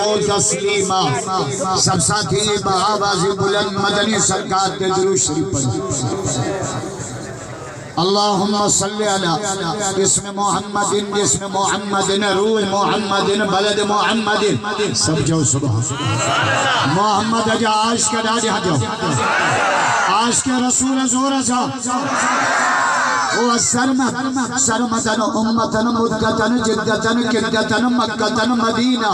वो तस्लीमा। सब साथी बआवाज़ बुलंद मदनी सरकार के दुरूद शरीफ पढ़ें। अल्लाहुम्मा सल्ली अला इसमें मोहम्मदिन जिसमें मोहम्मदिन रूह मोहम्मदिन बलद मोहम्मदिन। सब जाओ सुबह मोहम्मद अजा आश के राज जाओ आश के रसूल जोर जा वो सरमतन उम्मतन मुद्दतन जिद्दतन किद्दतन मक्कतन मदीना।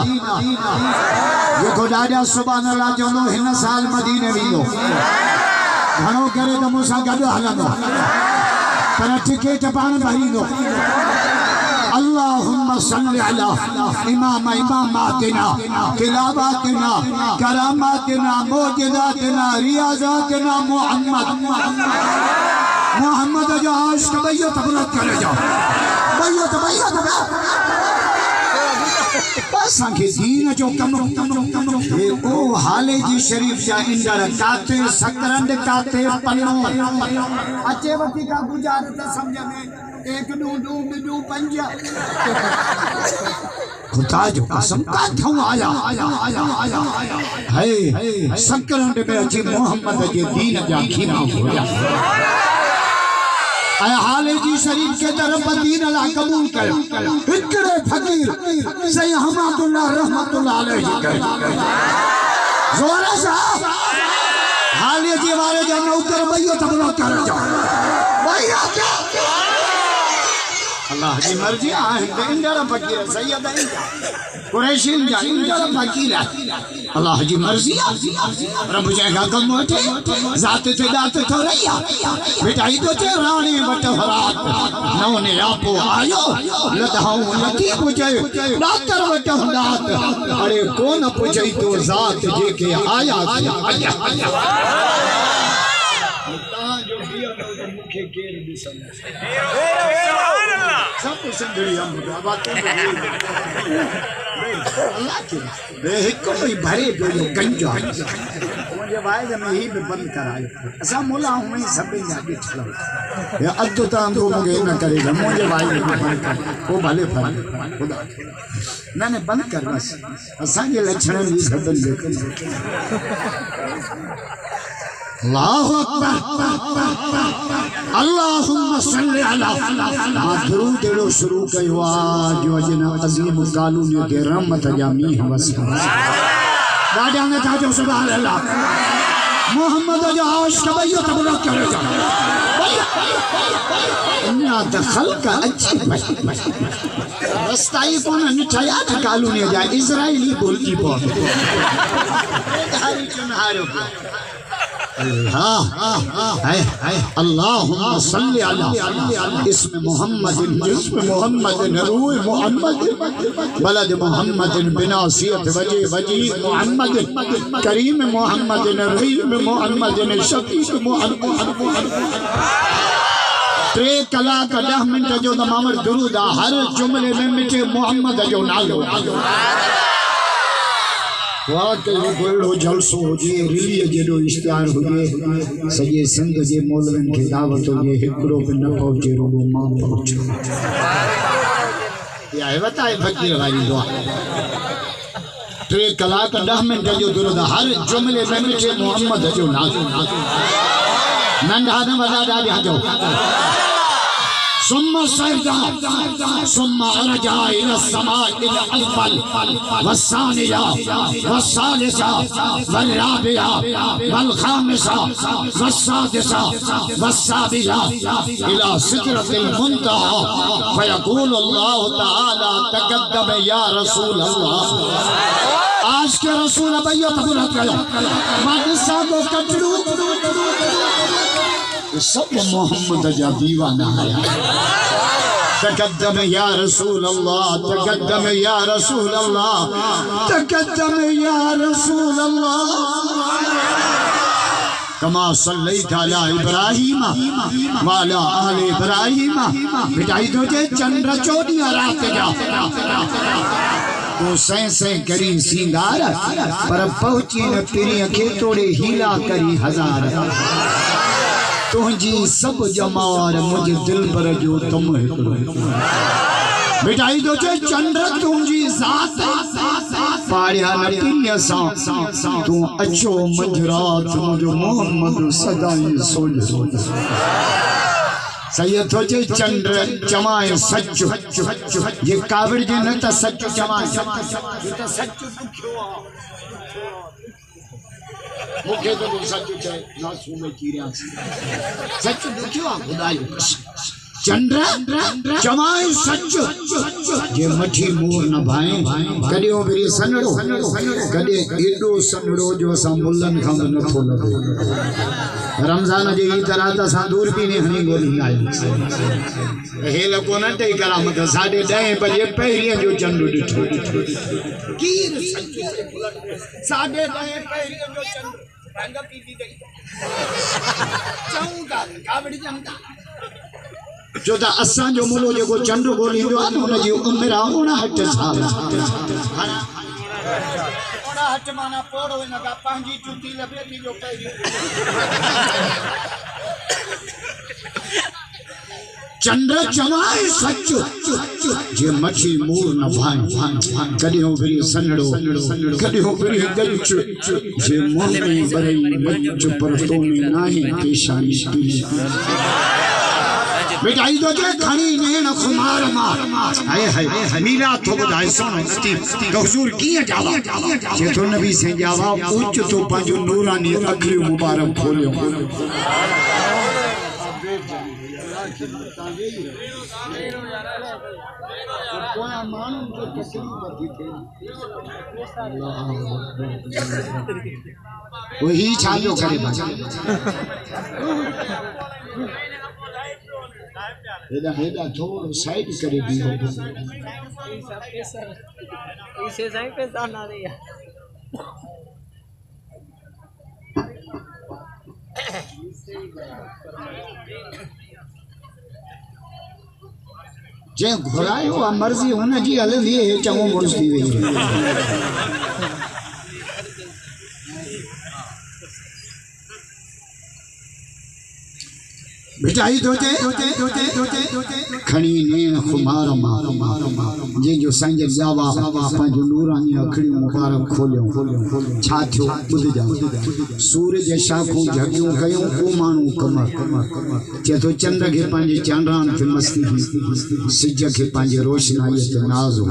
ये खुदा सुभान अल्लाह जो हिन साल मदीने वियो घणो करे तो मूंसां गॾु हलंदो पर टिकट पाण भरींदो। अल्लाहुम्मा सल्ली अला इमाम इमामातिना तिलावातिना करामातिना मोजिदातिना रियाज़ातिना मोहम्मद मोहम्मद जो आश का भैया तबरक करे जाओ भैया असांखे दीन जो कम ओ हाले जी शरीफ जा इंदर काते सकरंद काते पन्नो अचे वती का गुजारे त समझ में एक दो पंज खुदा जो कसम का थो आया है सकरंद में अची मोहम्मद जे दीन जा खीना होया हाले जी शरीफ के तरफ दीन ला कबूल कर इकड़े फकीर सही हमादुल्लाह रहमतुल्लाह अलैहि जोर से हाले जी वाले जो नौकर भैया तबला कर जाओ भैया अल्लाह की मर्जी आहिंदे इंदर फकीर सैयद कुरैशिन जा इंदर फकीर अल्लाह की मर्जी रब जगह कम उठे जात ते दात तो रहिया मिठाई तो चे रानी बट हरात नौ ने आपो आयो लदहाऊ लती पुजे डाक्टर बट हरात अरे कौन पुजे तो जात जे के आया जो दिया तो मुखे केर भी समझ सब सिंधड़ी हम बातें अल्लाह की बेहिको ही भरे जो गंजो मुझे वाइज में ही बंद करायो असा मोला हूं सब जा बिठलो या अद तो हम मुझे न करेगा मुझे वाइज में बंद कर वो भले फल खुदा मैंने बंद कर बस असा के लक्षण भी सब देख अल्लाहु अकबर अल्लाहुम्मा सल्ली अला दुरूद लो शुरू कयो आज वजना अजीम कानून के रहमत जा मीह वस दादा ने था जो सुभान अल्लाह मोहम्मद जो आश का भैया तबरक करेगा इन्ना दखल का अच्छी रस्ताई कोन निठाया था कानून जा इजराइली बोलती बहुत हरी चुनहारो अल्लाहुम्मा सल्ली अला इसमें मोहम्मद रूह मोहम्मद बलद मोहम्मद बिनासियत वजी मोहम्मद करीम मोहम्मद रहीम मोहम्मद शफीक मोहम्मद 3 कलाक 10 मिनट जो तमाम दुरूद हर जुमले में मिठे मोहम्मद जो नालो वाकई जलसो हुजे रिलीअ जेॾो इश्तिहार हुजे सॼे सिंध जे मौलवियुनि खे दावत हुजे हिकिड़ो बि न पहुचे रुगो मां पहुचो इहा हिवत आहे फ़कीर वारी दुआ 3 कलाक 10 मिनट जो दुरूद हर जुमले में मिठे मोहम्मद जो नालो नंढा न वॾा ॾाढा जो सुम्मा सजदा सुम्मा अरजा इला समा इला अव्वल वसानिया वसालिसा वराबिया वलखामिसा वसादिसा वसाबिया इला सिदरतिल मुंतहा फयक़ूल अल्लाह तआला तक़द्दम या रसूल अल्लाह आज के रसूल भैया तबरक करो मानसा को कटरू सब मोहम्मद जा दीवाना है तक़द्दम या रसूल अल्लाह तक़द्दम या रसूल अल्लाह तक़द्दम या रसूल अल्लाह कमा सल्लैता अला इब्राहीम वाला आले इब्राहीम मिटाई दो जे चंद्र चोदिया रात जा तो सै करी सिंगार पर पहुंची न पिरी के तोड़े हीला करी हजार तुझी सब जमार मुझे दिल पर जो तुम मिटाई दो जे चंद्र तुझी जात पाड़िया न पिया सा तू अचो मंजरात मुझो मोहम्मद सदाई सोज सैयद हो जे चंद्र जमाए सच्चो ये काबिर जे न त सच्चो जमाए ये त सच्चो दुखियो मुखे तो सच्चो चाहे ना सुमे कीरिया सच्चो दुखियो खुदा जो चंद्र जमाए सच्चो ये मठी मोर न भाए कदियो बिरी सनड़ो कदे एडो सनड़ो जो असा मुल्लन खां न थो लगे रमजान जे ई तरह त सा दूर भी ने हनी गोली आई हे लगो न ते करामत 10:30 बजे पहिरिया जो चंद्र डिठो कीर सच्चो 10:30 पहिरिया जो चंद्र रंग पीती गई चौंदा कावड़ी जमदा जो ता असां जो मुलो जेको चंड गोलींदो आहे उन जी उम्र आहे 59 साल 59 माना पोड़ो न का पंहिंजी जुती लपेटी जो पहिरियो चंद्र जमाए सच्चो जे मछी मोर न भाए कदियो बिरी सनड़ो कदियो बिरी गंच जे मोह में बरई मच पर तो में नाही पेशानी मिठाई तो जे खणी नेण खुमार मार हाय हाय मीरा तो बुधाए सुनो नती तो हुजूर किए जावा जे तो नबी से जावा उच्च तो पंजो नूरानी अखियो मुबारक खोलियो कोया मानू तो तकलीफ वधी थे वही छाजो करे बचा हेदा हेदा थोड़ो साइड करे दी हो इसे साइड पे ना रही है जे घोरायो मर्जी हुन जी हलंदी है चङो मुर्स थी वई मिठाई दोते खणी नेण खुमार मार जे जो संग जावा पंहिंजो नूरानी अखड़ी मुबारक खोलियो छा थियो बुध जा सूरज शाखूं झगियूं कयूं को माण्हू कमर जे तो चंद्र खे पंहिंजे चांडरान खे मस्ती सिज खे पंहिंजे रोशनाई ते नाज़ हो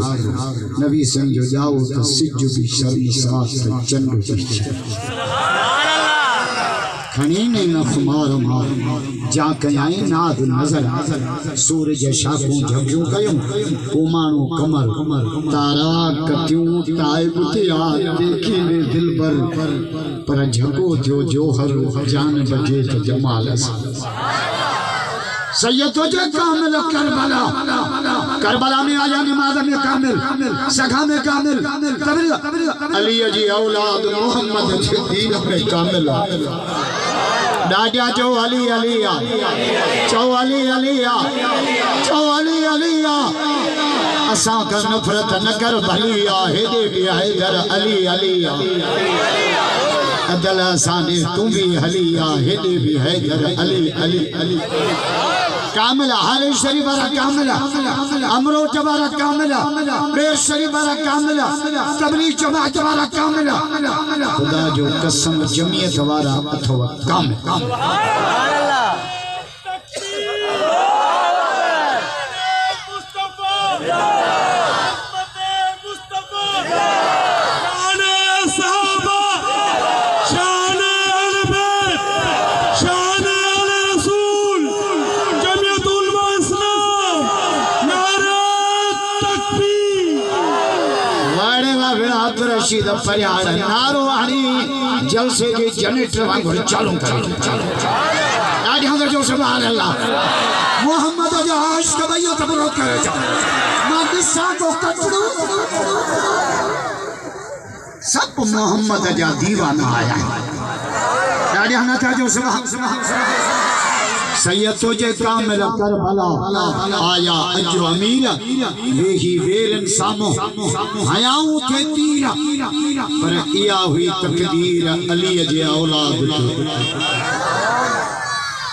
नबी सिंह जो जाओ तो सिज भी शर्मसार ते चंद्र भी खणी ने न खुमार मार जा कयाई नाद नजर सूरज शाखूं झगियूं कयूं को माण्हू कमर तारा कतियूं ताइब ते आ देखी ने दिल पर झको थियो जोहर जान बजे तो जमाल सैयद जे कामिल करबला में आया नमाज में कामिल सखा में कामिल अली जी औलाद मोहम्मद के दीन में कामिल डाडिया चो अली अलिया चो अली अलिया चो अली अलिया असा कर नफरत न कर भलिया हेदे भी है घर अली अलिया अदल साने तू भी हलिया हेदे भी है घर अली अली अली कामिला हारे शरीफ वाला कामिला अमरोट वाला कामिला बेर शरीफ वाला कामिला तबलीग जमात वाला कामिला खुदा जो कसम जमीयत वाला अथवा कामिल रशीद परियार नारो हानी जलसे के जनरेटर वांगुर चालू करे आज हम जो सुभान अल्लाह मोहम्मद जो आशिक भइयो तबरो करे मां दिसा को कटड़ू सब मोहम्मद जा दीवाना आया है आज हम जो सुभान सैयद तुझे कामिल करबला आया अजो अमीर वेही वेरन सामो हयाऊं थे तीर पर इया हुई तकदीर अली जे औलाद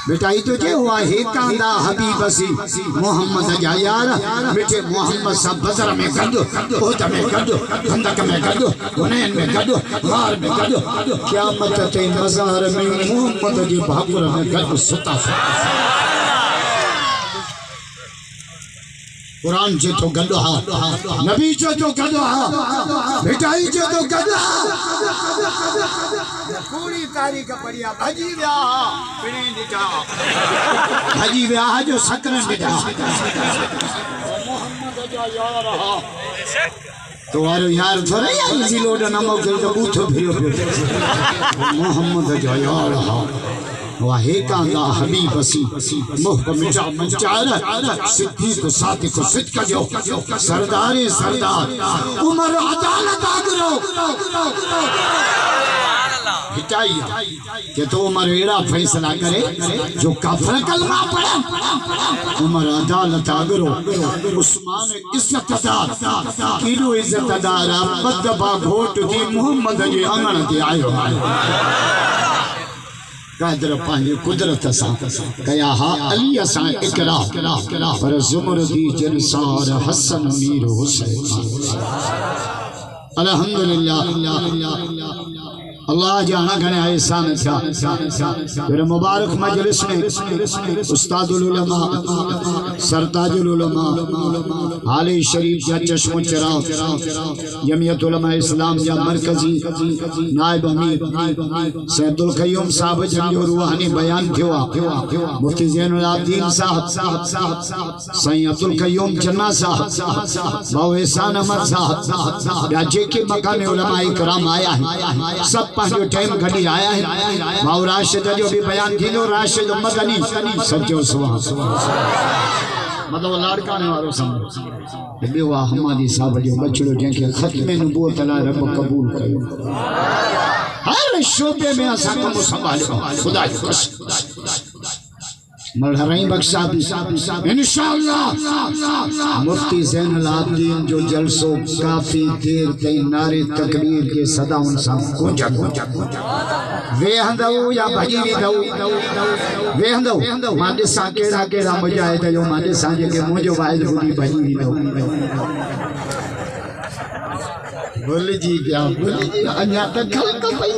बेटाई तो जे हुआ हे कांदा हबीब सी मोहम्मद जा यार मिठे मोहम्मद सा बजर में गद ओद में गद खंदक में गद हुनैन में गद गार में गद क़यामत ते मज़ार में मोहम्मद जे भाकुर में गद सुता कुरान जे तो गद हा नबी जे तो गद हा बेटाई जे तो गद हा पूरी तारीख पढ़िया भजी व्या पिणे दिठा भजी व्या जो सकरन दिठा मोहम्मद जा यार हा तो वारो यार थोड़े यार जिलोड नमो के तो बूथो फिरो मोहम्मद जा यार हा वाहे कांदा हबीब सी मोह मिटा मंचार सिद्दीक सादिक सिद्क जो सरदारे सरदार उमर अदालत आगरो हिटाई के तो उमर एड़ा फैसला करे जो काफिर कलमा पढ़े उमर अदालत आगरो उस्मान इज्जतदार किलो इज्जतदार बदबा घोट दी मोहम्मद जे अंगण ते आयो कादर पांजे कुदरत सा कया हा अली असा इकरा पर जुमरदी जलसार हसन मीर हुसैन अल्हम्दुलिल्लाह अल्लाह जाना घने एहसान था फिर मुबारक मजलिस में उस्तादुल उलमा सरताजुल उलमा हाली शरीफ जा चश्मो चराग जमियत उलमा इस्लाम जा मरकजी नायब अमीर सैयदुल कय्यूम साहब जो रूहानी बयान थियो मुफ्ती ज़ैनुल आबिदीन साहब सईं अब्दुल कय्यूम जन्ना साहब बाउ एहसान अहमद साहब या जेके मकान उलमा इकराम आया है सब पांचो टाइम घड़ी आया है बाउ राशिद जो भी बयान थींदो राशिद मदनी सब जो सुभान मतलब लाड़का ने वारो समझो बेवा हमादी साहब जो बचड़ो जंहिंखे ख़त्मे नबूवत लाइ रब कबूल कयो हर शोबे में असां कमु संभालियो खुदा जो कसम मलहराई बख्शा इंशाअल्लाह मुफ्ती ज़ैनुल आबिदीन जो जलसो काफी देर तई नारे तकबीर के सदाउन सा गूंजा वेहंदो या भजी वेहंदो मां ॾिसां केड़ा केड़ा मुजाहिद जो मां ॾिसां जेके मुंहिंजो वाइद ॿुधी भजी वेंदो भुल जी पिया अञा त खलक पई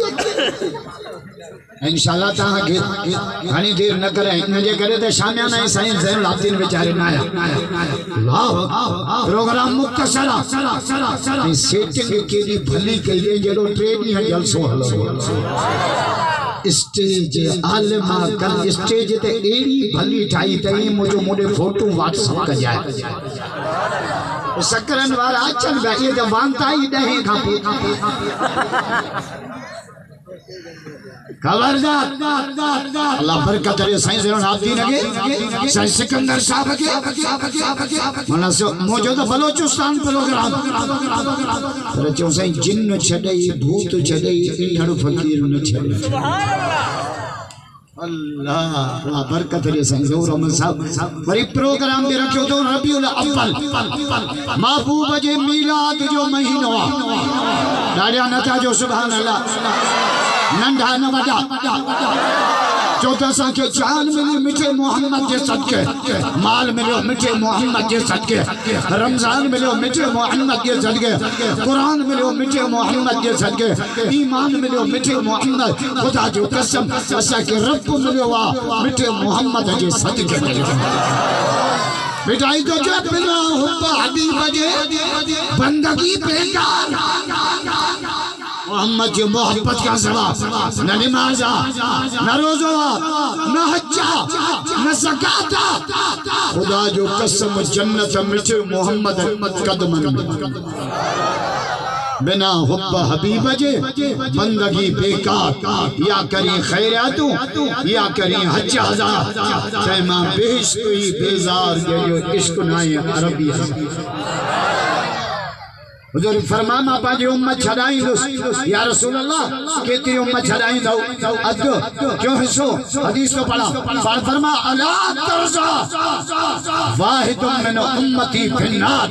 इंशाअल्लाह तां के घणी देर न करे इन जे करे त शामियाना साईं ज़ैनुल आबिदीन बेचारे ना अल्लाह प्रोग्राम मुख्तसरा सेटिंग केडी भली कई जेडो 3 ॾींहं जलसो हलो स्टेज आलमा कल स्टेज ते एड़ी भली ठाई तई मुजो मोडे फोटो व्हाट्सएप कजाए सकरन वाला अचन बे ये त वांता ही दहे खां खबरदार अल्लाह बरकत करे साईं ज़ैनुल आबिदीन के साईं सिकंदर साहब के माना सो मौजूद बलोचिस्तान प्रोग्राम पर चो साईं जिन्न छडई भूत छडई इंधड़ फकीर न छडई अल्लाह बरकत करे साईं ज़हूर अहमद साहब वरी प्रोग्राम भी रखियो तो रबीउल अव्वल महबूब जे मिलाद जो महीनो डाडिया नथा जो सुभान अल्लाह नंढा न वडा चौथा सा के जान मिली मिठे मोहम्मद के सदके माल मिलो मिठे मोहम्मद के सदके रमजान मिलो मिठे मोहम्मद के सदके कुरान मिलो मिठे मोहम्मद के सदके ईमान मिलो मिठे मोहम्मद खुदा जो कसम असा के रब मिलो वा मिठे मोहम्मद के सदके मिठाई तो जो बिना हुब्ब हबीब जे बंदगी बेकार मोहम्मद की मोहब्बत का जवाब न नमाजा न रोजा न हज्जा न ज़काता खुदा जो कसम जन्नत मिठे मोहम्मद कदमन बिना हुब्ब हबीब जे बंदगी बेकार या करी खैरातू या करी हज हजार चाहे मां बेइज्जती बेजार जो इश्क नाए अरबी हुजूर फरमा मां पंहिंजी उम्मत छॾाईंदुसि या रसूल अल्लाह केतिरी उम्मत छॾाईंदव अधु क्यों हिस्सो हदीस तो पढ़ा पर फरमा अला तरजा वाहिदुम मिन उम्मती फिन्नार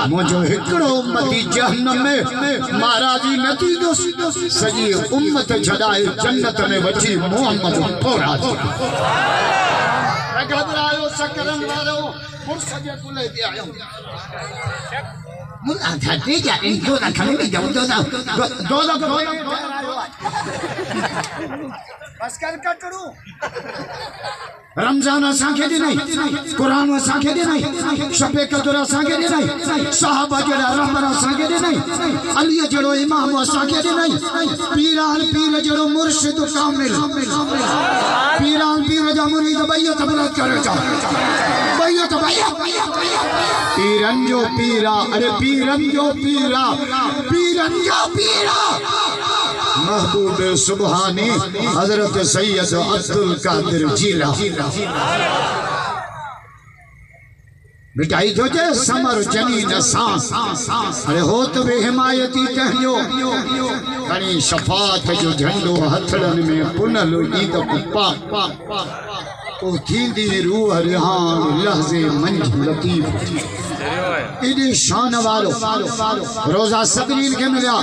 मुंहिंजो हिकिड़ो उम्मती जहन्नम में महाराजी न थींदुसि सॼी उम्मत छॾाए जन्नत में वठी मोहम्मद थोरा घबरायो सकरन वारो मुर्स जे कुले ते आयो मुला धरती जा इन दो ना खले में जाओ दो बस कर कटड़ू रमजान असांखे ॾिनई कुरान असांखे ॾिनई शबे क़दर असांखे ॾिनई साहबा जहिड़ा रहबर असांखे ॾिनई अलीअ जहिड़ो इमाम असांखे ॾिनई पीरान पीर जहिड़ो मुर्शिद कामिल पीरान पीर जा मुरीद बैयत बरत करे जा बैयत पीरन जो पीरा अरे पीरन जो पीरा पीरन जो पीरा महबूब सुबहानी हजरत सैयद अब्दुल कादिर जीलानी मिटाई जो जे समर जनीन सांस अरे हो तो बे हिमायती तहयो खणी शफात जो झंडो हथड़न में पुनल ईद पा ओ थींदी रूह रिहान लहज़े मंझ लतीफ़ इडी शान वालो रोजा सभिनीन के मिलिया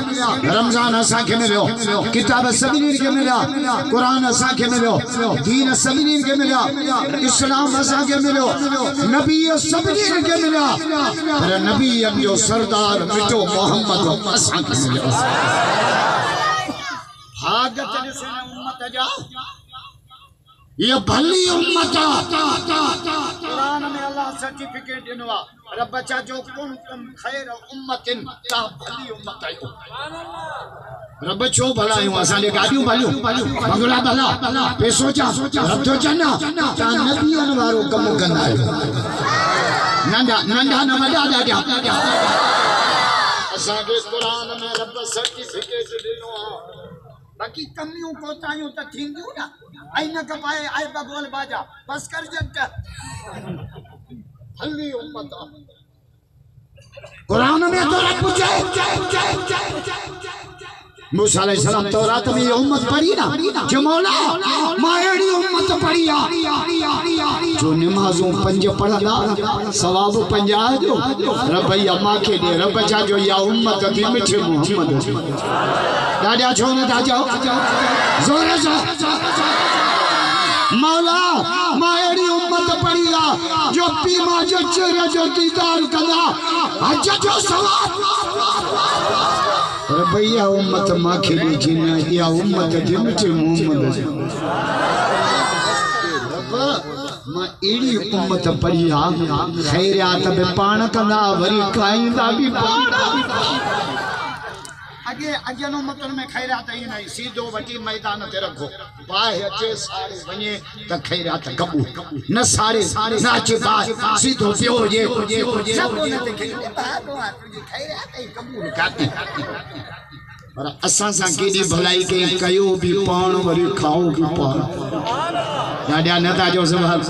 रमजान असांखे मिलियो किताब सभिनीन के मिलिया कुरान असांखे मिलियो दीन सभिनीन के मिलिया इस्लाम असांखे मिलियो नबी सभिनीन के मिलिया पर नबी जो सरदार मिठो मोहम्मद असांखे मिलियो भागत ॾिसे उम्मत जा ये भली उम्मत कुरान में अल्लाह सर्टिफिकेट दिनवा रब चा जो कुंतुम खैर उम्मतिन ता भली उम्मत आयो रब छो भला आयो असा ले गाडियूं भलियूं बंगला भला पैसो चा रब चना ता नबियन वारो कम कंदा आयो नंढा नंढा न वडा ॾाढा असा के कुरान में रब सर्टिफिकेट दिनो बाकी कमियों कोतायूं त थींदियूं ना आई न कपाए आए बगोल बाजा बस कर जट हल्ली उम्मत कुरान में तो रब जय मूसा अलैहि सलाम तौरात में ये उम्मत पढ़ी ना जो मौला मायड़ी उम्मत पढ़ी जो नमाजों पंज पढ़ंदा सवाब 50 जो रब अम्मा के दे रब जा जो या उम्मत थी मिठे मोहम्मद दादा छो न ता जाओ जोर से मौला मायड़ी उम्मत पढ़ी जो पीमा जो चेहरे जो दीदार कदा हज जो सवाब भैया उम्मत माखे दी ना या उम्मत दी मिठे मोहम्मद मां एड़ी उम्मत पढ़िया खैरियत बे पाण कंदा वरी खाईंदा भी अगे अजन उम्मतन में खैरियत ही नहीं सीधो वटी मैदान ते रखो बाह अचे सारे वने त खैरियत कबूल न सारे नाचे बाह सीधो पियो जे सब ने देखे बाबा तुझी खैरियत ही कबूल करती पर असा सा केडी भलाई के कयो भी पाण वरी खाओ भी पाण डाडा नता जो सुभान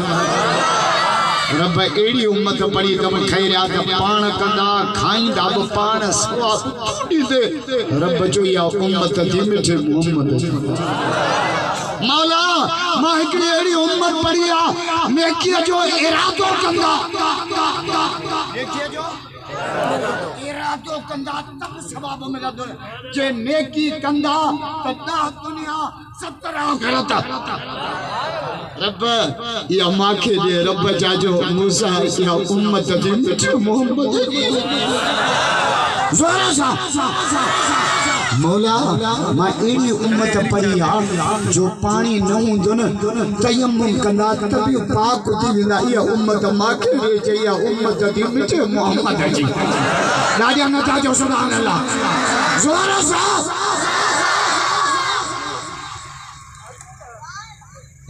रब एड़ी उम्मत पड़ी तम खैरियत पाण कंदा खाईंदा ब पाण सवाब दे रब जो या उम्मत दी मिठे मोहम्मद मौला मां हिकड़ी एड़ी उम्मत पड़िया नेकी जो इरादो कंदा नेकी जो इरादो कंदा तब सवाब मिलंदो जे नेकी कंदा त दुनिया 17 गलत रब या माखे दे रब जाजो मूसा या उम्मत दे मिठे मोहम्मद जोरा सा मौला मां एड़ी उम्मत पढ़िया जो पानी न हुंदो न तयम्मुम कंदा तभी पाक थी वेंदा या उम्मत माखे दे चया उम्मत दी मिठे मोहम्मद जी राजा नता जो सुभान अल्लाह जोरा सा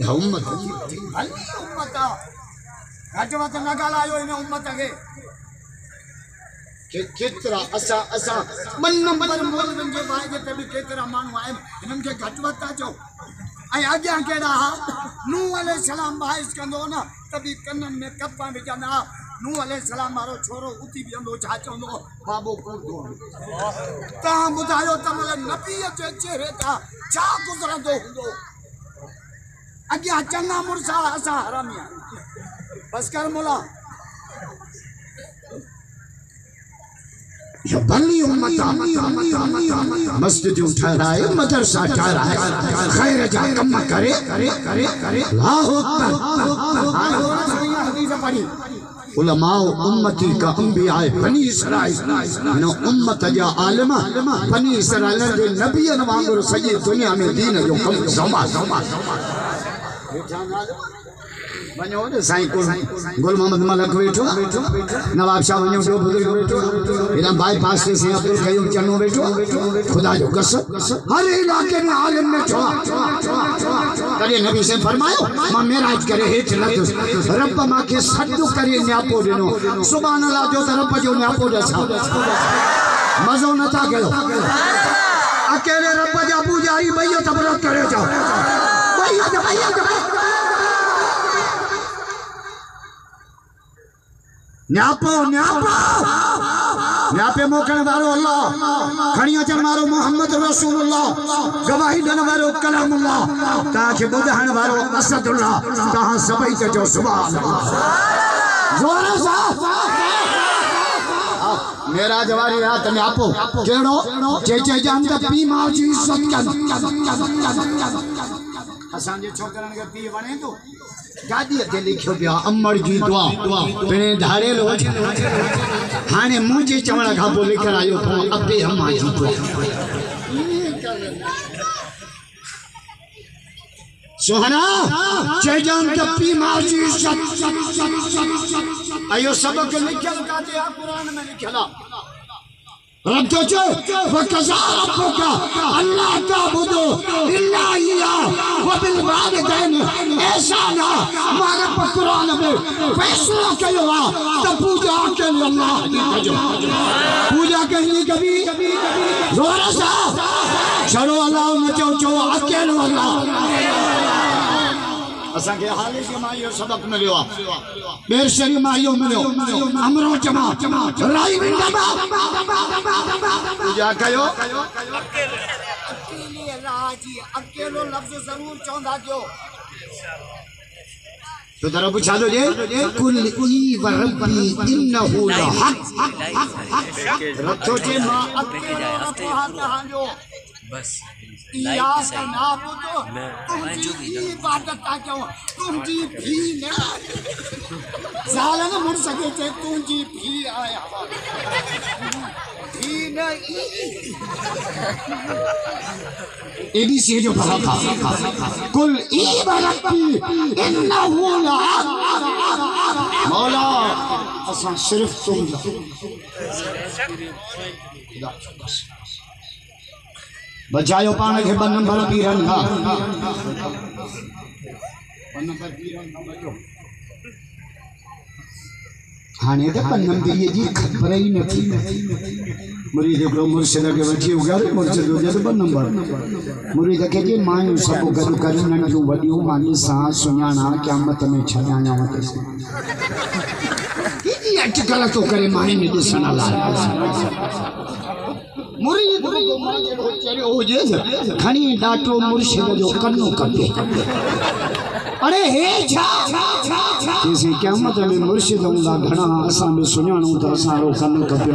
या उम्मत भली उम्मत घटवत न गालायो इन उम्मत के केतरा असा मन नंबर मोलन जे बाय जे तबी केतरा मानू आए इनन के घटवत जो आई आज्ञा केड़ा नूह अलैहि सलाम बाइस कंदो ना तबी कन्नन में कपा विझंदा नूह अलैहिस्सलाम मारो छोरो उती भी हमो छा चवंदो बाबो कूदो ता बुधायो त मोले नबी जे चेहरे ता छा गुजरंदो हुंदो अग्या चंगा मुर्सा असा हरामिया बस कर मोला या बली उम्मत मस्जिद उठा रहा है मदरसा उठा रहा है खैर जा कम करे अल्लाह अकबर हदीस पढ़ी उलमा उम्मती का अंबिया बनी इसराइल न उम्मत जा आलिम बनी इसराइल जे नबियन वांगुरु सॼी दुनिया में दीन जो कम ज़मा वञो साईं गुल मोहम्मद मलक वेठो नवाब शाह वञो जो बुजुर्ग वेठो इला बाईपास से सिंह अब्दुल कयूम चन्नो वेठो खुदा जो कसम हर इलाके में आलिम ने छो तॾहिं नबी से फरमायो मां मेराज करे हेठ लथुस रब मांखे सॾु करे न्यापो ॾिनो सुभान अल्लाह जो त रब जो न्यापो ॾिसां मज़ो नथा कयो अकेले रब जा पूजारी भईयो तबरक करे जाओ न्यापो न्यापो न्यापे मोकण वारो अल्लाह खणी अचण वारो मोहम्मद रसूलुल्लाह गवाही ॾियण वारो कलामुल्लाह तव्हांखे ॿुधाइण वारो असदुल्लाह तव्हां सभई चओ सुभान अल्लाह जोर सां मेरा जवारी रात न्यापो केड़ो जे जान त पी मां जी इज्जत कन असां जे छोकरन के पी वणे तो गादी ते लिखियो पिया अमर जी दुआ पिणे धारे लो हाने मुझे चवण खां पोइ लिखण आयो अबे अम्मा जी दुआ सोहना जय जान त पी मां जी इज्जत आयो सबक लिखल काते आ कुरान में लिखला रब तो जो वकज़ा रब्बुका अल्ला ताबुदु इल्ला इय्या व बिल वालिदैन ihsana हमारे कुरान में फैसला कयो आ त पूजा के अल्लाह की कजो पूजा करनी कभी जोर से चलो अल्लाह न चो अकेलो अल्लाह असा के हाले के मायो सबक मिलियो बेर शरी मायो मिलियो अमरो जमा राई विंडा पूजा कयो अकेले राजी अकेलो लफ्ज जरूर चौंदा जो तो दरो पूछा दो जे कुल ई व रब्बी इन्नहु लहक रखो जे मां अकेलो रखो हां जो बस या नाबुदो तुमजी इबादत ता क्यों तुमजी भी न जालन मुड़ सके चे तुमजी भी आया भी न एबीसी जो फरक कुल इबादती इन्नहु लहक मौला असा सिर्फ तुम बचायो पान के ब नंबर पीरन का ब नंबर पीरन का बचो हाने त पन्नम दिए जी खबर ही नहीं मुरीद को मुर्शिद के वठी उगारे मुर्शिद जो ब नंबर मुरीद के जी मायू सब गद कर नंढियों वडियों मानी सा सुञाणा क़यामत में छाया वते की अटकल तो करे माई ने दिसण ला मुरीद को चढ़ो हो जे खणी डाटो मुर्शिद जो कन्नो कटे अरे हे छा किसी क़यामत में मुर्शिद हुंदा घणा असा में सुञाणो त असा रो कन्नो कटे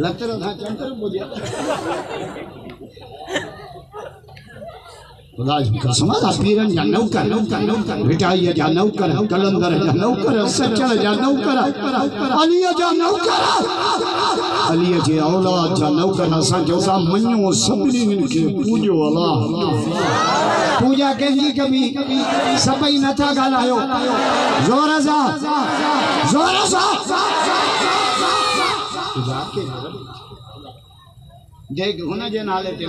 लतर था चंतर मुझे खुदा की कसम आ पीरन जा नौकर मिठाई जा नौकर कलंदर जा नौकर सचल जा नौकर अली जा नौकर अली जे औलाद जा नौकर असा जो सा मन्यो सभनी के पूजो अल्लाह पूजा कंदी कभी सबई नथा गालायो जोर सा जय हुन जे नाले ते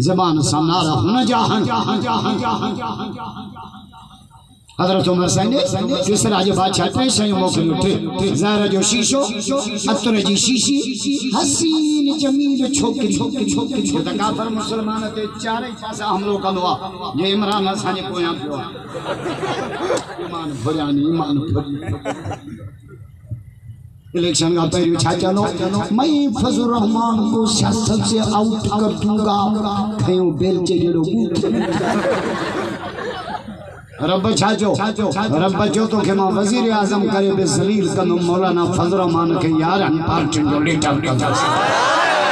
ज़बान सां नारा हुन जा हज़रत उमर संगे तीसरा जो बादशाह टे शयूं मोकिलियूं टे ज़हर जो शीशो अतर जी शीशी हसीन जमील छोकिरी त काफ़िर मुसलमान ते चारई पासा हमलो कंदो आहे जे इमरान असांजे पोयां पियो आहे ईमान भरियानी ईमान भरी इलेक्शन का पहले छा चलो मैं फजल रहमान को सियासत से आउट कर दूंगा खयो बेलचे जड़ो रब छाजो रब जो तो के मां वजीर आजम करे बे जलील कनो मौलाना फजल रहमान के यार पार्टी जो लीडर का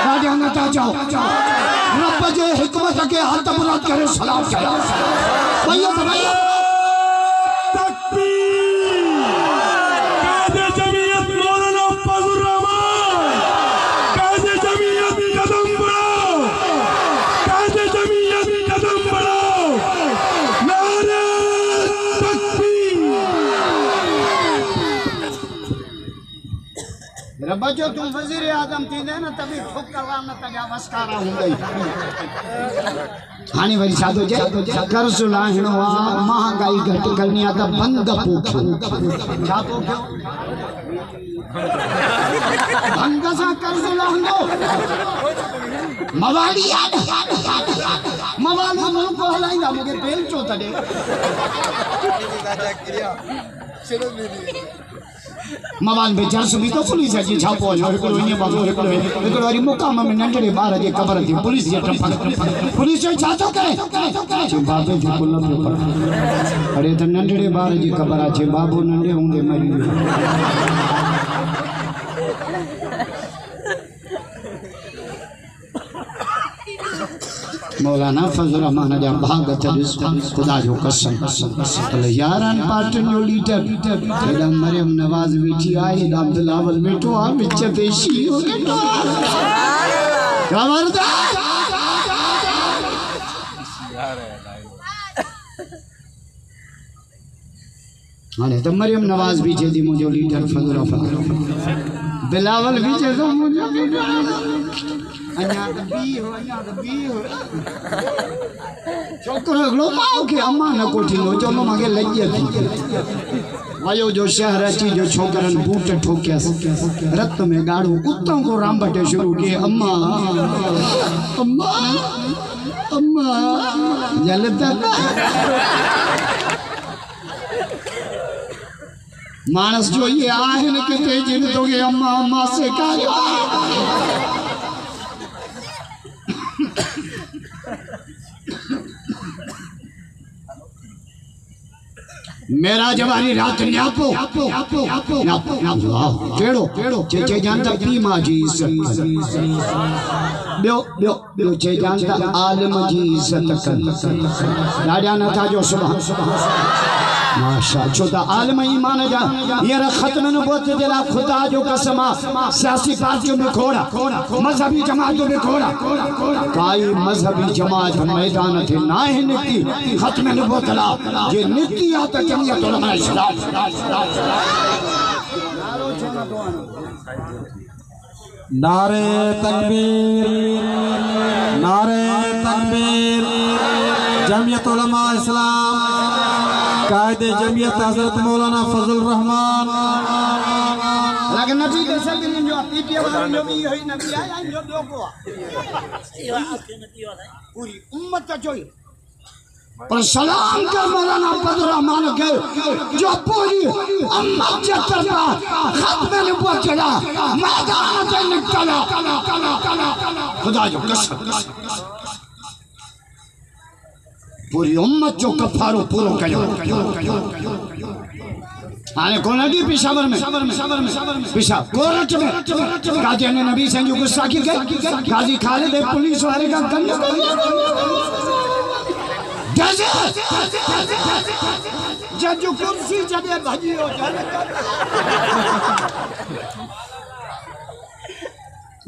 राजा नता जाओ रब जे हिकमत के हाथ बुलंद करे सलाम चला भैया भैया रब जो तुम वजीर आजम थी ना तभी ठोकरवा न तजा वस्कारा हुंदई हाने वरी साधो जे कर्ज लाहिणो आ महंगाई घट करनी आ त बंद पोखो छा पोखो भंग सा कर्ज लाहिणो मवाली मवाली मुल्क हलाइंदा मुके बेल चो तडे मवाल में जर्स भी तो पुलिस जी छापो एकड़ो इन बाबू एकड़ो वरी मुकाम में नंढड़े बार जे कबर थी पुलिस जे पुलिस जो छा तो करे बाबे जी कुल पे अरे त नंढड़े बार जी कबर आ बाबू नंढे होंदे मरी मौलाना फजल रहमान जा भागत खुदा जो कसम तले यारान पार्टिन जो लीडर एडा मरियम नवाज बैठी आहे एडा बिलावल बैठो आ विच ते शी हो गयो खबरदार हाने त मरियम नवाज भी जे दी मुजो लीडर फजल रहमान बिलावल भी जे तो मुजो अन्या बी हो छोकरो गलो माओ के अम्मा न कोठी नो जो मागे लज्जे थी वायो जो शहर अची जो छोकरन बूट ठोकिया रत में गाड़ो कुत्तों को रामबटे शुरू किए अम्मा अम्मा अम्मा जलता मानस जो ये आहे न के जिन तो के अम्मा अम्मा से कहा मेरा जवानी रात न्यापो केड़ो चे जानता पी मां जी इज्जत बियो चे जानता आलिम जी इज्जत कर राजा न था जो सुबह माशा छोटा आलिम ईमान जा ये खत्म नबूवत दिला खुदा जो कसम सियासी पार्टियों में खोड़ा मजहबी जमातों में खोड़ा काई मजहबी जमात मैदान थे ना है निकती खत्म नबूवत ला ये निकती आता जमीयत उलमा इस्लाम नारे तकबीर जमीयत उलमा इस्लाम कायदे जमीयत हज़रत मौलाना फजल रहमान लेकिन नबी के सब दिन जो पीटीए वाला नबी है नबी आया जो दो को पूरी उम्मत का जोई पर सलाम कर मौलाना फजल रहमान के जो पूरी उम्मत के तरफ खत्म नबूवत चला मैदान से निकला खुदा जो कसम पूरी उम्मत जो कफारो पूरो कयो आने कोनाडी पेशावर में पेशा कोर्ट में गाजी ने नबी से जो गुस्सा की गई गाजी खालिद पुलिस वाले का गन जज कुर्सी जदे भजी हो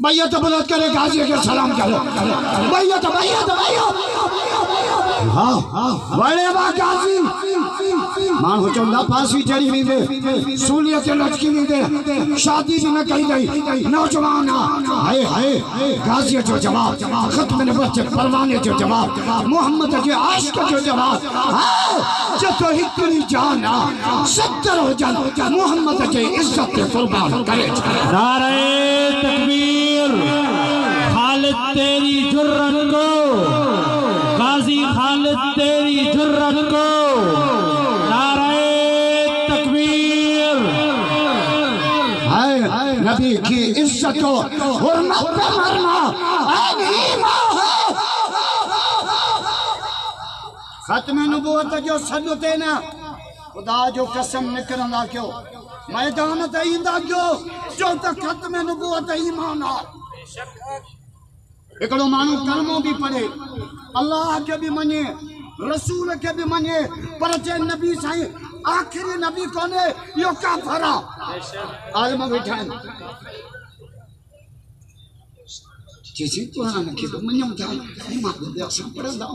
भैया तो बुलंद करे गाजी के सलाम करो भैया तो हाँ बड़े बा गाजी मान हो चंदा फांसी चढ़ी वींदे सूलीअ ते लटकी वींदे शादी भी न कई गई नौजवान हाय हाय गाज़ीअ जो जवाब ख़त्म नबुवत जे परवाने जो जवाब मोहम्मद के आशिक़ जो जवाब जतो हिकड़ी जान 70 हुजन मोहम्मद के इज्जत ते कुर्बान करे नारे तकबीर खालिद तेरी जुर्रत को गाजी खालिद तेरी जुर्रत को नारे तकबीर हाय नबी की इज्जत को हुर्मत पे मरना खत्म नबुवत जो सद ते न खुदा जो कसम निकरंदा क्यों मैदान ते ईंदा क्यों जो त खत्म नबुवत ईमान आ एकड़ो मानू कलमो भी पढ़े अल्लाह के भी मने रसूल के भी मने पर जे नबी साईं आखिरी नबी कोने यो काफर आ आलम बैठा जैसे कुरान के तो मन्यम था ईमान दे सब पढ़दा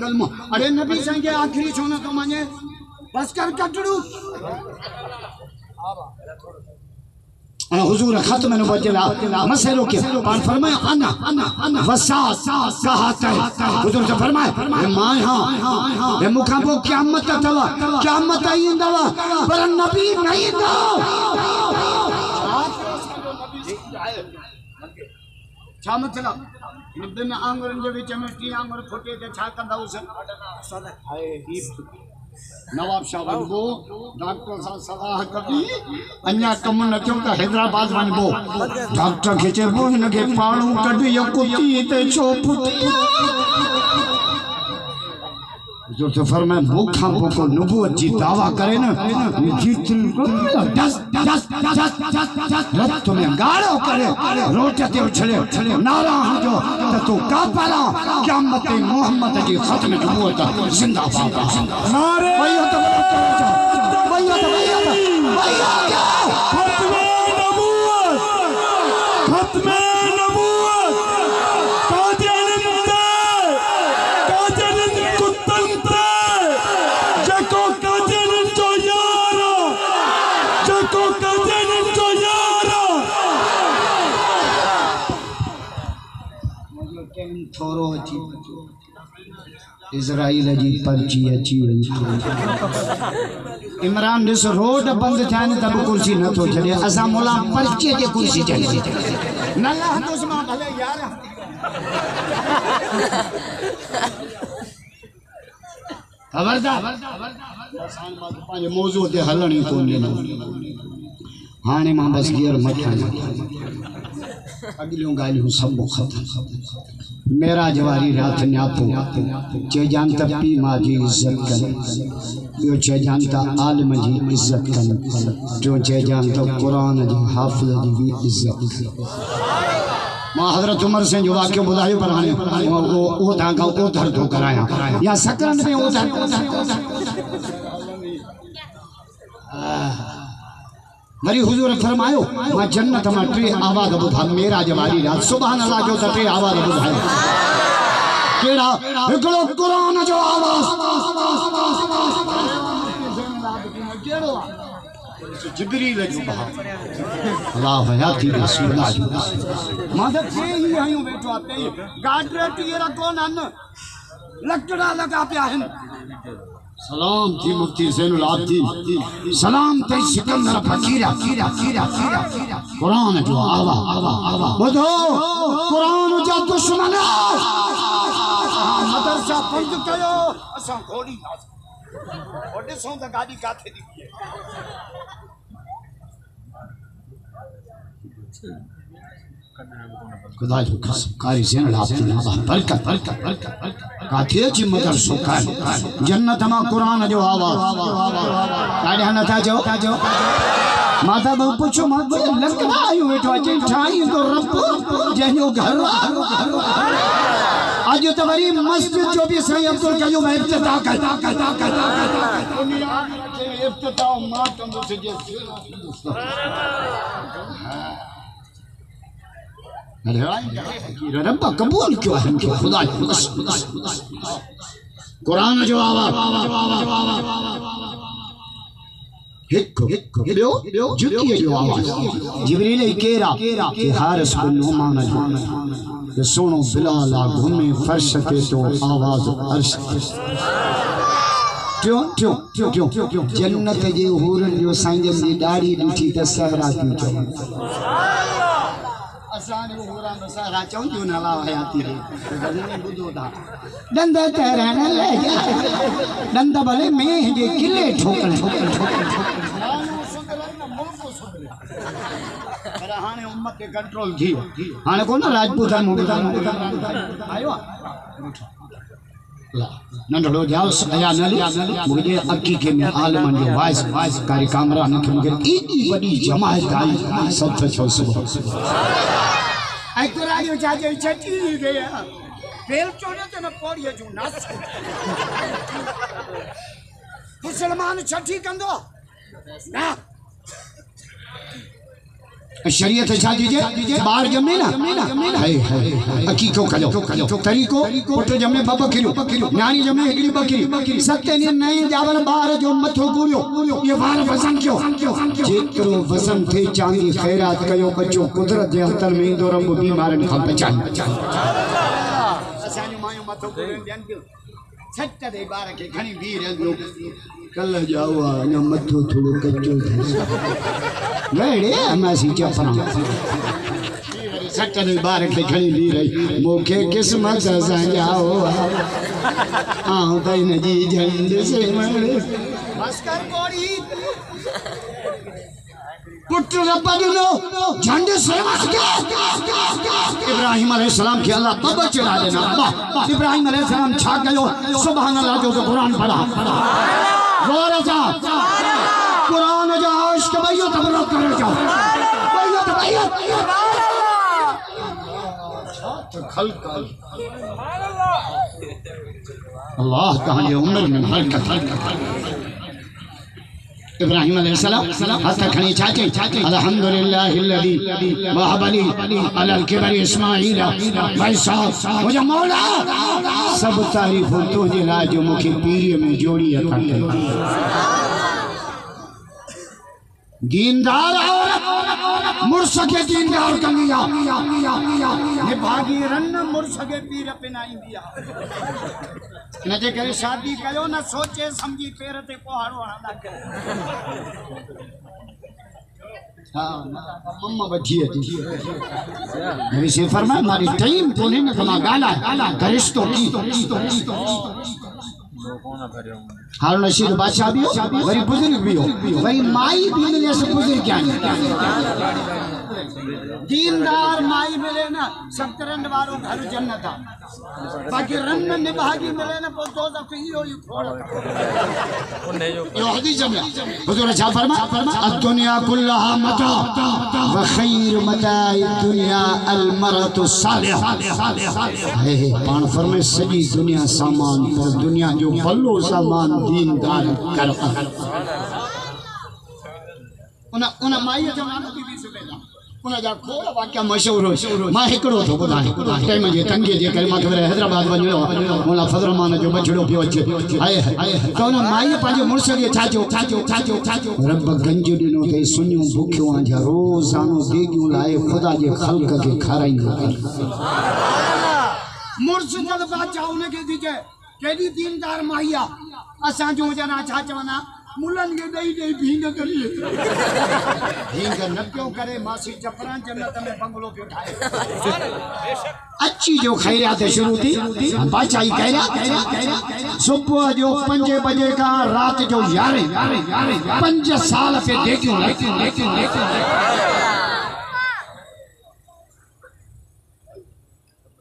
कलमो अरे नबी साईं के आखिरी छोना तो मने बस कर कटड़ू हुजूर खत्म नबुवत जला मसलो के पान फरमाया अना वसात कहा था हुजूर जो फरमाया मां हां ये मुखा को क़यामत तवा क़यामत आईंदवा पर नबी नहीं दो छा मतलब इन बिन आंगुरन जे विच में टी आंगुर फुटे ते छा कंदा उस नवाब शाह वनबो डॉक्टर साहब सलाह कभी अन्या कम न थियो त हैदराबाद वनबो डॉक्टर के चेबो इनके पाणू कढी यो कुती ते छो पुटी जो तो फरमाए मुखा को नबुवत जी दावा करे न जितन रत में गाड़ो करे रोट ते उछले नारा जो तो काफरा क़यामत मोहम्मद जी खत्म नबुवत जिंदाबाद नारे भैया तो खत्म नबुवत खत्म नबुवत थोरो अची इज़राइल जी पर्ची अची वई इमरान दिस रोड बंद थियन तब कुर्सी न तो छड़े असा मोला पर्ची के कुर्सी चढ़ी न ला दुश्मन भले यार खबरदार आसान बात पांजे मौजू ते हलणी कोन हाने मां बस गियर मठा अगलियों गालियों सब खत्म मेरा जवारी रात न्यापो चे जानता पी माँ जी इज्जत कर जो चे जानता आलम जी इज्जत कर जो चे जानता कुरान जी हाफिज जी भी इज्जत कर मां हजरत उमर से जो वाक्य बुधायो पर हाने वो धागा वो धर धो कराया या सकरन में वो धर वरी हुजूर फरमायो मां जन्नत में टे आवाज बुधा मेरा जवारी रात सुभान अल्लाह जो टे आवाज बुधायो केड़ा एकड़ो कुरान जो आवाज केड़ो जिब्रील जो बहा अल्लाह हयाती रसूलुल्लाह मां त जे ही आयो बैठो आते गाडरे टीरा कोन अन लकड़ा लगा पे हन सलाम थी मुफ्ती ज़ैनुल आबिदीन सलाम ते सिकंदर फकीरा कुरान जो आवा बुधो कुरान जो दुश्मन मदरसा बंद कयो असा घोड़ी ओडे सो त गाड़ी काथे दी खुदा जो कसम कारी ज़ैनुल आबिदीन बरकत काथे जी मदरसो का जन्नत में कुरान जो आवाज काढ़ा न था जो माता बहु पूछो माता लकड़ा आयो बैठो अचे ठाई तो रब जहियो घर आज तो वरी मस्जिद जो भी सही अब्दुल कयूम इफ्तिता कर इफ्तिता मातम से रब कबूल क्यों है खुदा कुरान जो आवाज जुकी जो आवाज जिब्रील केरा के हारिस बिन नुमान जो सोनो बिलाल घूमे फर्श पे तो आवाज अर्श क्यों क्यों क्यों क्यों क्यों जन्नत जे हूरन जो साईं जी दाढ़ी ॾिठी त सहरा थी चवनि असां जो हूरा सहरा चवनि थियूं न लाव हयाती रे ॿुधो था दंद तरण ले जा दंद भले में जे किले ठोकण पर हाणे उम्मत के कंट्रोल थी हाणे कोन राजपूत आयो नंढड़ो जाओ सया न मुझे अकीके में आलमन जो वाइस कारी कामरा न मुझे इतनी बड़ी जमात आई सब छो सुबह आई तो राजो जाजे छटी गया बेल चोने तो न पौड़ी जो नाच मुसलमान छठी कंदो ना शरीयत छा दीजिए बार जमे ना हाय अकीको कजो तरीको पुट जमे बाबा किलो न्याणी जमे हिकड़ी बकरी सत्य ने नए जावल बार जो मथो गुरियो ये बार वजन क्यों जेतरो वजन थे चांदी खैरात कयो बच्चो कुदरत जे हथन में इंदो रंग बीमारन खा बचान असानी मायो मथो गुरियो ध्यान दियो छट दे बार के घणी भी रहंदो कल जाओ न मथो थोड़ो कच्चो वेड़े हमासी चपरा सट दे बार के घणी भी रही मोखे किस्मत सा जाओ आओ तैन जी झंड से मरे बस कर कोड़ी पुत्र रब्बनो झंड से मत इब्राहिम अलैहिस्सलाम के अल्लाह बाबा चढ़ा देना इब्राहिम अलैहिस्सलाम छा गयो सुभान अल्लाह जो कुरान पढ़ा गौर जा कुरान जा इश्क भैया तबरक कर जाओ भैया तो भैया खल्क अल्लाह कहां ये उम्र में हरकत इब्राहिम अलैहिस्सलाम हाथ खणी चाचे अल्हम्दुलिल्लाहिल्लज़ी वहबली अलल किबरी इस्माईल भाई साहब मुझे मौला सब तारीफ तुझे लाज जो मुखी पीरी में जोड़ी अता दीनदार मुर्सके दीनदार कंगिया ये भागी रन मुर्सके पीर पे ना इंदिया न जे करे शादी कयो न सोचे समझी पैर ते पहाड़ो हणा करे हां मम्मा बची है नबी से फरमाया मारी टाइम कोने न कमा गाला गरिश्तो की हारून रशीद बादशाह भी हो वरी बुजुर्ग भी हो वरी माई भी मिले से बुजुर्ग क्या दीनदार माई मिले ना सत्तरन वारो घर जन्नत बाकी रन निभागी मिले ना पो दो दफे यो छोड़ यो हदीस में हुजूर क्या फरमा दुनिया कुल्लहा मता व खैर मताई दुनिया अल मरतु सालिह है पान फरमाए सजी दुनिया सामान पर दुनिया जो बल्लो सामान दीनदार कर उन माई जो नानो बीबी से पहला उन जा खोल वाक्य मशहूर हो मां हिकड़ो तो बुधाए टाइम जे तंगे जे करे मां खबर हैदराबाद वणो मोला फजरमान जो बछड़ो पियो अचे आए तो उन माई पांजे मुर्स के छाजो रब गंज दिनो ते सुनियो भूखियो आ जा रोजानो देगियो लाए खुदा जे खल्क के खाराइंदो मुर्स जद बादशाह उन के दीजे केडी दीनदार माईया असा जो जना छा चवना मुलन के दई भींग करिए भींग न क्यों करे मासी चपरा जन्नत में बंगलो पे उठाए अच्छी जो खैरियत शुरू थी बादशाही कह सुबह जो 5 बजे का रात जो 11 5 साल पे देखियो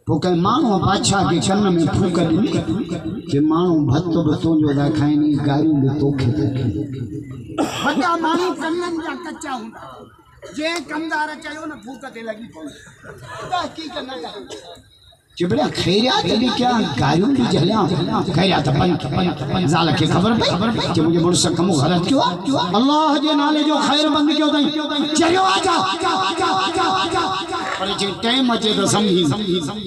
तो कहीं मानो बादशाह के चन्न में फूक दी के मानो भत्तो भत्तो जो दा खाइनी गाड़ी में तोखे बड़ा मानो कन्नन जा कच्चा हुंदा जे कमदार चयो न फूक ते लगी कोई ता की करना चिबड़ा खैरियत भी क्या गायों भी जला खैरियत पन जाल के खबर पे जे मुझे मुर्स कम गलत क्यों अल्लाह जे नाले जो खैर बंद क्यों दई चलो आजा पर जे टाइम अचे तो समझी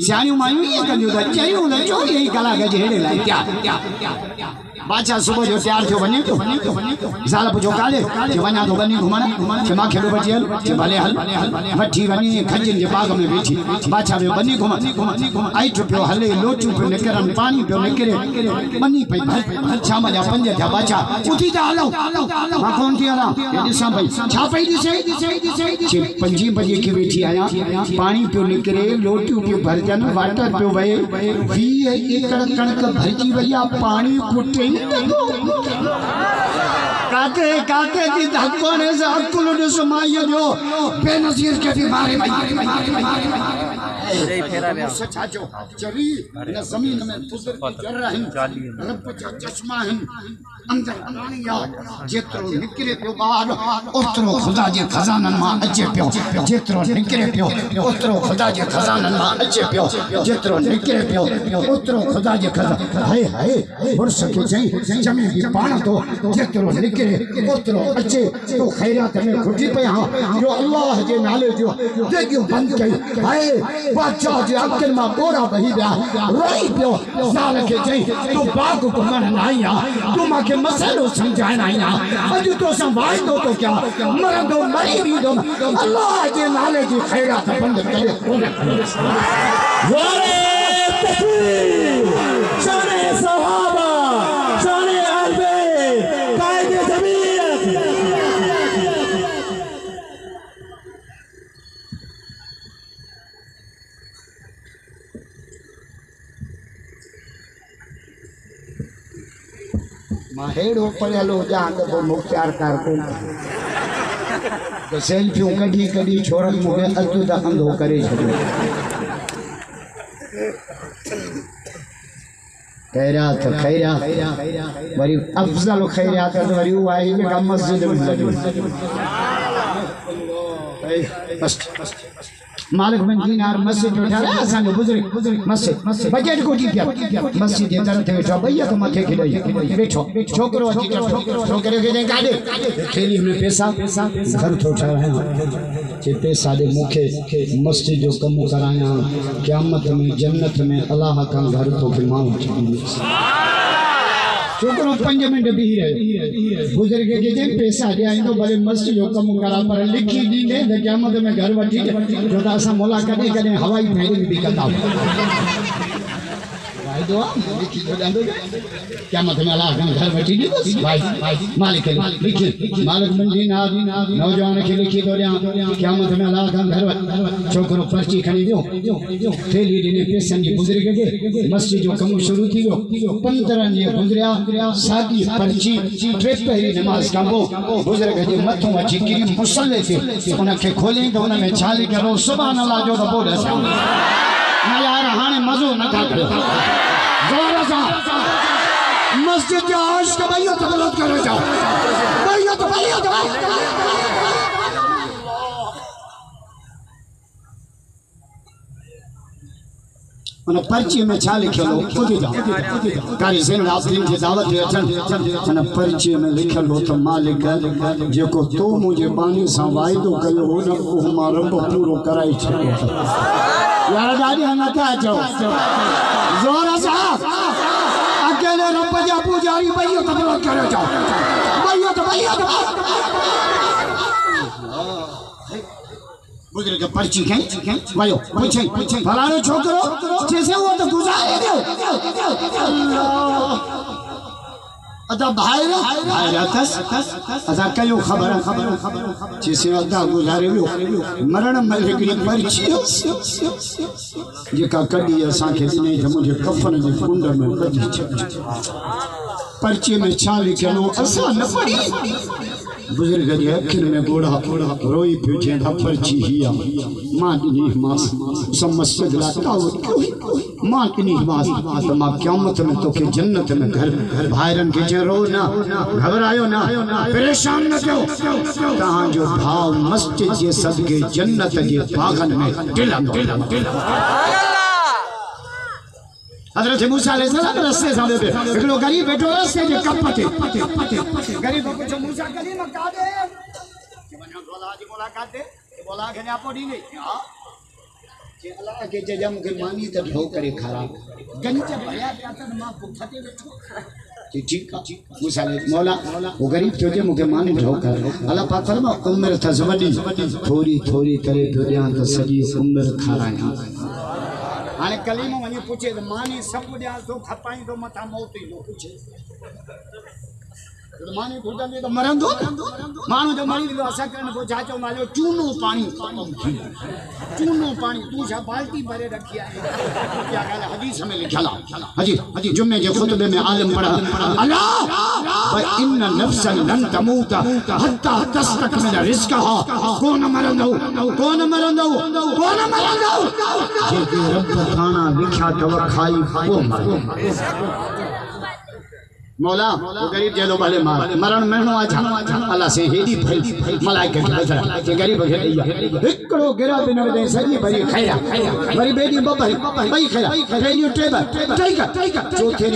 सियाणियों मायूं ये कंजो दा चयो न जो यही गला के जेड़े लाई क्या बादशाह सुबह जो तैयार थियो वने ज़ाल पुछो काले कि वना तो बनी घुमण कि मां खेलो बचियल कि भले हल वठी वनी खजन जे बाग में बैठी बादशाह में बनी घुमण आई पियो हले लोटू पे निकरन पानी पे निकरे बनी पई शाम जा 5 थिया बादशाह उठी जा हलो मां कोन थी हला ये दिसा भाई छा पई दिसे 5 बजे की बैठी आया पानी पे निकरे लोटू पे भर जन वाटर पे वए 20 एकड़ कणक भरजी भैया पानी फुटे काके काके की धक्को ने से अकुल ने समायो जो बेनजीर के बीमारी सचा जो जरी न जमीन में तुजर की जर्रा है रब जा चश्मा है अंदर अनानिया जेतरो निकरे पियो बाहर ओतरो खुदा जे खजानन मां अचे पियो जेतरो निकरे पियो ओतरो खुदा जे खजानन मां अचे पियो जेतरो निकरे पियो ओतरो खुदा जे खजाना हाय हाय वर्ष के जई जमी की पाण तो जेतरो निकरे ओतरो अचे तो खैरात में खुटी पे हां जो अल्लाह जे नाले जो देगियो बंद कई हाय बादशाह जे अकल मां कोरा बही बया रोई पियो साल के जई तो बाग को मन नाइया तू माके मसलो समझाना आइना अजू तो संभाल दो तो क्या मरंदो मरी भी दो अल्लाह जे नाले जी खैरात बंद करे वारे तकबीर शाने सहाबा शाने अरबे कायदे जमीयत माहेड़ो पढ़लो जान तो मुख्तार कर तो सेल्फियों कड़ी कड़ी छोरन मुके अजू दा अंधो करे छड़ो खैरात खैरात वरी अफजल खैरात वरी वाही में मस्जिद में लगी बस मालिक बिन दीनार मस्जिद में ठहरा असा जो बुजुर्ग मस्जिद बजट को जी पिया मस्जिद जे तरफ बैठो भैया तो मथे खिलाई बैठो छोकरो अची छोकरे के गाड़े खेली में पैसा घर तो ठहरा जे पैसा दे मुखे मस्जिद जो कम कराया क़यामत में जन्नत में अल्लाह का घर तो के मां छोकरो 5 मिनट भी रहे बुजुर्ग के जे पैसा दे आइंदो भले मस्जिद जो कम करा पर लिखी दीने त क़यामत में घर वठी जो ता असा मोला कदे कदे हवाई फेरी भी कंदा भाई दो लिखी दो दंदो क़यामत में अल्लाह घर वठी दी भाई मालिक लिखी मालिक मन दीनार नौजवान के लिखी दो क़यामत में अल्लाह घर छोकरो पर्ची खणी दियो थेली दिने पैसन जी बुजुर्ग के मस्जिद जो कम शुरू थी गयो 15 जे गुजरिया सादी पर्ची ट्रे पहरी नमाज काबो बुजुर्ग जे मथो अची किरी मुसल्ले थे उन के खोले तो उन में छाली करो सुभान अल्लाह जो तो बोल ना यार हाने मजो न था करे जोर से मस्जिद के आश का भैया तो गलत करे जाओ भैया तो उन पर्ची में छा लिखलो खुद जाओ कारी ज़ैन आबदीन की दावत दे अचन उन पर्ची में लिखलो तो मालिक जेको तो मुझे बानी सा वायदो कयो हो न को मां रब पूरो कराई छो यार दादी हम क्या जाओ जोर से अकेले रब जा पुजारी भैया तो गलत करे जाओ भैया तो बुजुर्ग पर्ची खींच वायो पूछे फलानो छोकरो जैसे वो तो गुजारे दो अदा भाईरा तस अदा कयो खबर जैसे अदा गुजारे दो मरण में हिकड़ी पर्ची जेका कडी असा के दिने त मुझे कफन जे कुंड में बजी पर्ची में छा लिखलो असा न पड़ी बुजुर्ग जे अखिन में गोड़ा रोई पियो जे पर्ची हिया मां दिनी मास समस्त गला कावत मां दिनी मास तो मां क़यामत में तो के जन्नत में घर भाईरन के जे रो ना घबरायो ना परेशान न कयो तहां जो भाव मस्जिद जे सदके जन्नत जे बागन में दिलम हज़रत मूसा अलैहिस्सलाम रस्ते सामने पे एकलो गरीब बैठो रस्ते जे कपते गरीब को जो मूसा कलीम का दे के वनो बोला जी मुलाकात दे बोला के आपो दी नहीं हां जे अल्लाह के जे जम के मानी त ढो करे खराब गंज भया प्या त मां भूखते बैठो ठीक है मुसाले मौला वो गरीब जो जे मुके माने ठोकर अल्लाह पाक फरमा उम्र थजवडी थोड़ी थोड़ी करे दुनिया तो सजी उम्र खाराया हाने कलीमो वने पूछे तो माने सब दिया तो खपाई तो मथा मौत ही लो पूछे माने भूतन तो मरंदो मानो जो मरी तो असा करने को चाचो मालो चूनो पानी तू जा बाल्टी भरे रखिया है क्या कहला हदीस में लिखा हाजी जुम्मे के खुतबे में आलम पढ़ा अल्लाह व इन नफ्सन लन तमूत हत्ता तस्तकमिल रिज़्क़हा कौन मरंदो जे रब खाना लिखा तो खाई वो मर मौला वो गरीब जेलो वाले मरण मरणो आ अल्लाह से हेडी भई मलाइका के बजरा के गरीब के दिया एकड़ो गिरा बिन दे सजी भरी खैरा भरी बेडी बबई खैरा खैनी टेबल ठीक है चौथे